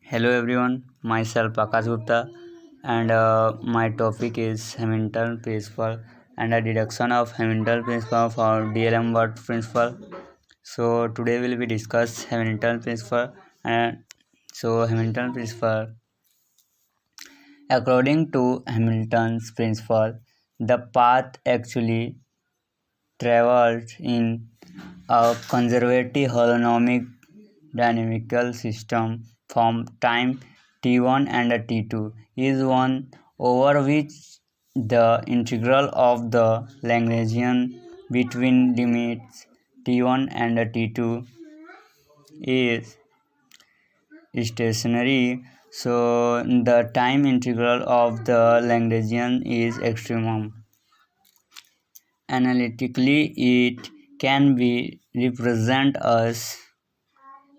Hello everyone, myself Akash Gupta and my topic is Hamilton principle and a deduction of Hamilton principle for D Alemburt principle. So today we'll be discuss Hamilton principle and Hamilton principle. According to Hamilton's principle, the path actually traveled in a conservative holonomic dynamical system from time t1 and t2 is one over which the integral of the Lagrangian between limits t1 and t2 is stationary. So the time integral of the Lagrangian is extremum. Analytically, it can be represented as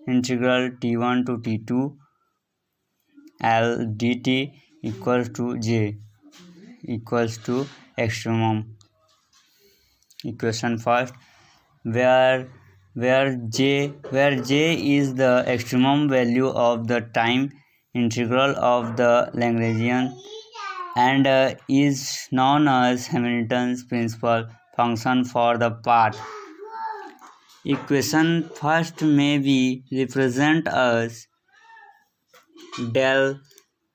integral t1 to t2 L dt equals to j equals to extremum. Equation first, where j is the extremum value of the time integral of the Lagrangian and is known as Hamilton's principal function for the path. Equation first may be represented as del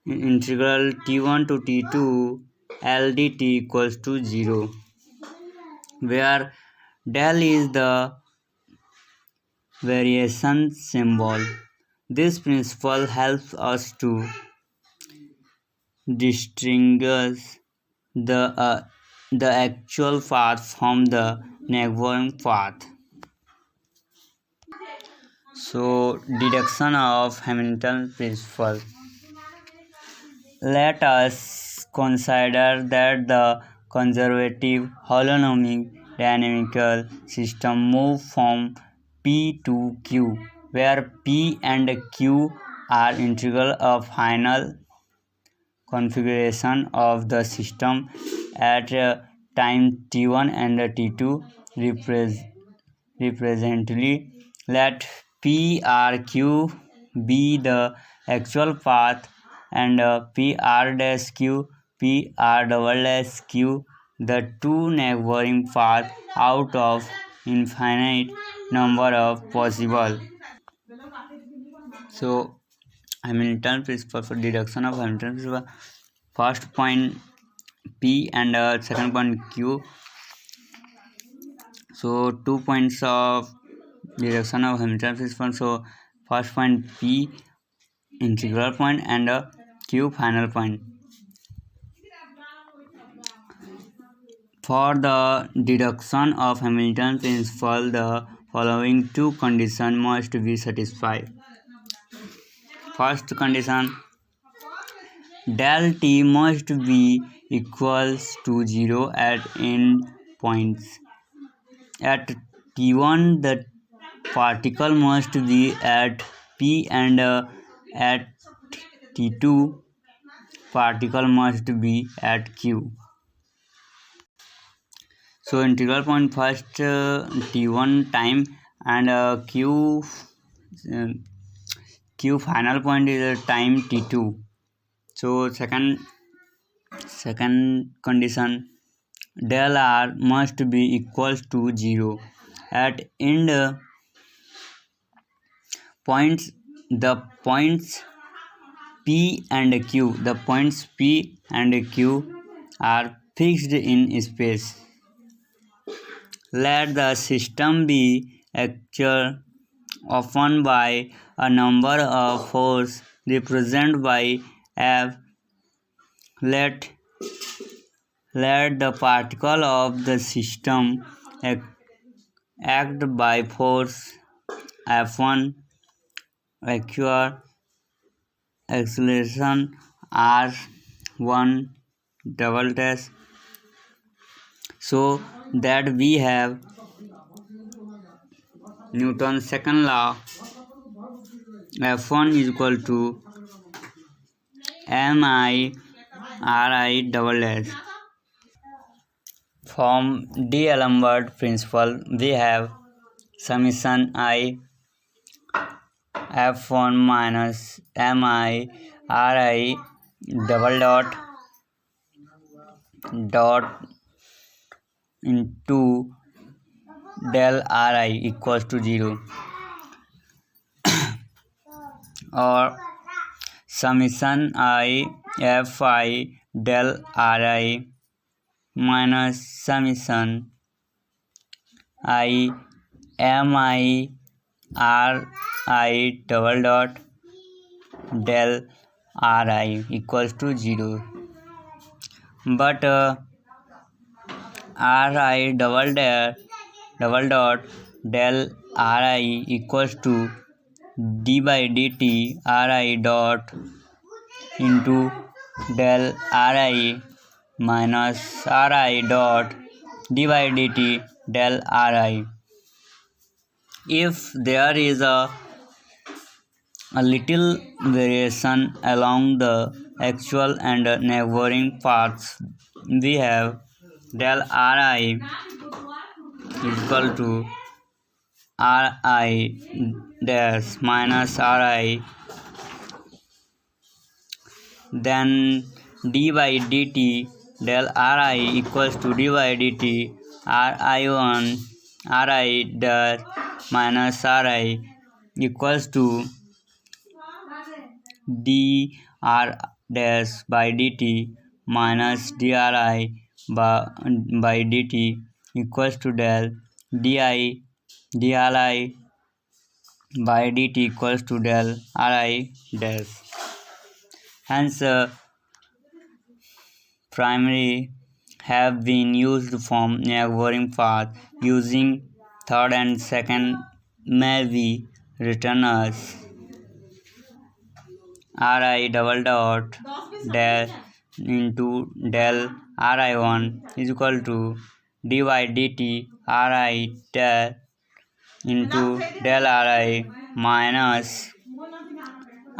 integral t1 to t2 L dt equals to 0, where del is the variation symbol. This principle helps us to distinguish the actual path from the neighboring path. So, deduction of Hamilton principle. Let us consider that the conservative holonomic dynamical system moves from P to Q, where P and Q are integral of final configuration of the system at time t1 and t2 representatively. Let PRQ be the actual path and PR'Q, PR'Q the two neighboring paths out of infinite number of possible. So Hamilton principle for deduction of Hamilton principle. First point P and second point Q. So 2 points of deduction of Hamilton principle. So first point P integral point and Q final point. For the deduction of Hamilton principle, the following two conditions must be satisfied. First condition, del t must be equals to 0 at end points. At t1, the particle must be at P and at t2, particle must be at Q. So integral point first t1 time and Q final point is time t2. So second condition, del r must be equals to 0 at end points. The points P and Q are fixed in space. Let the system be actual often by a number of forces represented by F. Let the particle of the system act by force F1 acquire acceleration r1 double dash, so that we have Newton's second law. F1 is equal to mi ri double dash. From D Alemburt principle, we have summation I f1 minus mi ri double dot into del ri equals to 0, or summation I fi del ri minus summation I mi ri double dot del ri equals to 0, but ri double dot del ri equals to d by dt ri dot into del ri minus ri dot d by dt del ri. If there is a little variation along the actual and neighboring paths, we have del ri equal to ri dash minus ri, then d by dt del ri equals to d by dt ri1 ri dash minus ri equals to dr dash by dt minus dri by dt equals to del di dri by dt equals to del ri dash. Hence, primary have been used from neighboring path. Using third and second may be written as ri double dot del into del ri1 is equal to d by dt ri del into del ri minus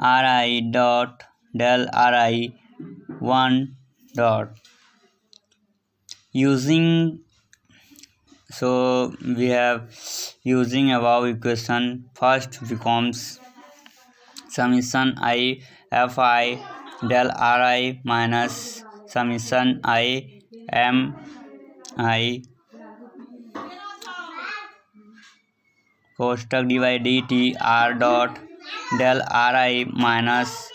ri dot del ri1 dot. We have using above equation, first becomes summation I fi del ri minus summation I mi कोष्टक dy dt r dot del ri minus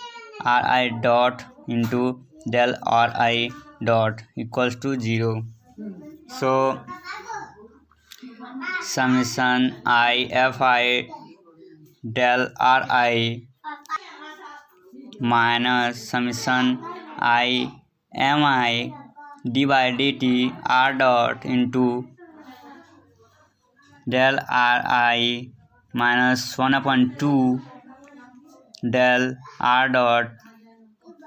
ri dot into del ri dot equals to 0. So summation I fi del ri minus summation I mi d by dt r dot into del ri minus 1/2 del r dot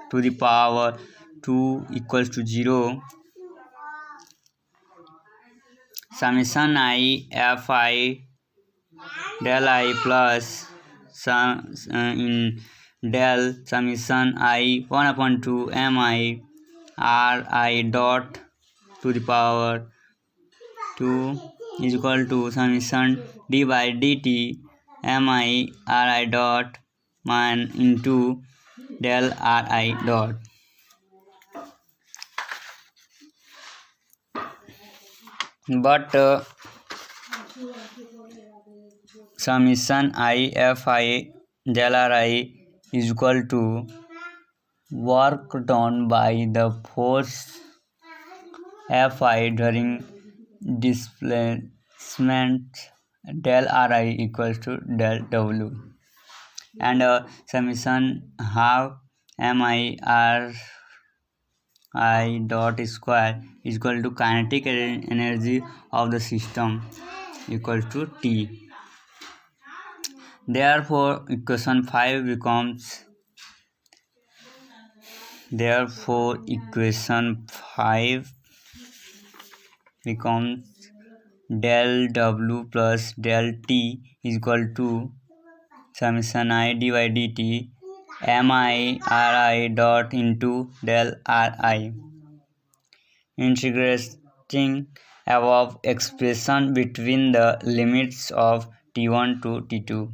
to the power 2 equals to 0. Summation I fi del I plus in del summation I 1/2 mi ri dot to the power 2 is equal to summation d by dt mi ri dot into del ri dot. But summation I fi del ri is equal to work done by the force fi during displacement del ri equals to del w, and summation half mi ri dot square is equal to kinetic energy of the system equal to T. Therefore equation 5 becomes del w plus del t is equal to summation I d by dt mi ri dot into del ri. Integrating above expression between the limits of t1 to t2,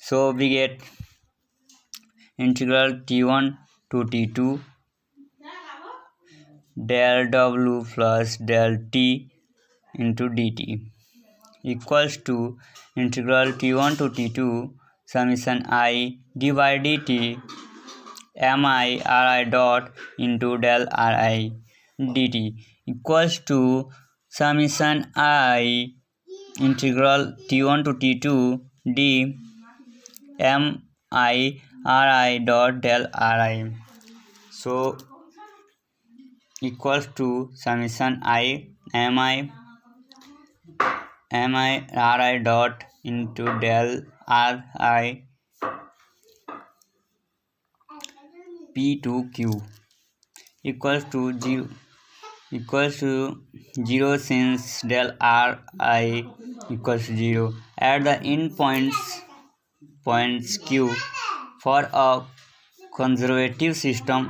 So we get integral t1 to t2 del w plus del t into dt equals to integral t1 to t2 summation I d by dt mi ri dot into del ri dt equals to summation I integral t1 to t2 d mi ri dot del ri. So equals to summation I mi ri dot into del ri p2q equals to 0 since del ri equals to 0 at the end points q. For a conservative system,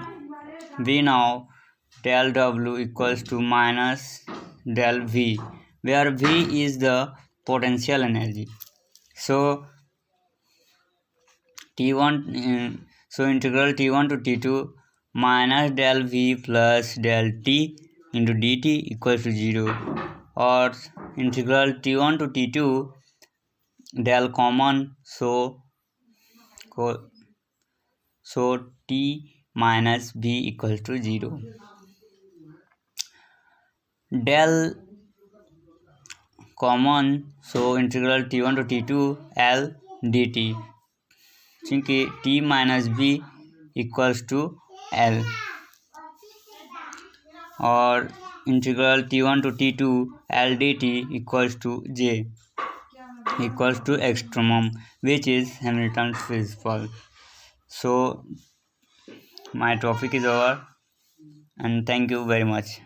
we know del w equals to minus del v, where v is the potential energy. So integral t1 to t2 minus del v plus del t into dt equals to 0, or integral t1 to t2 del common, so t minus v equals to 0. Del common, so integral t1 to t2 l dt, क्योंकि t minus b equals to l, और integral t1 to t2 l dt equals to j equals to extremum, which is Hamilton's principle. So my topic is over, and thank you very much.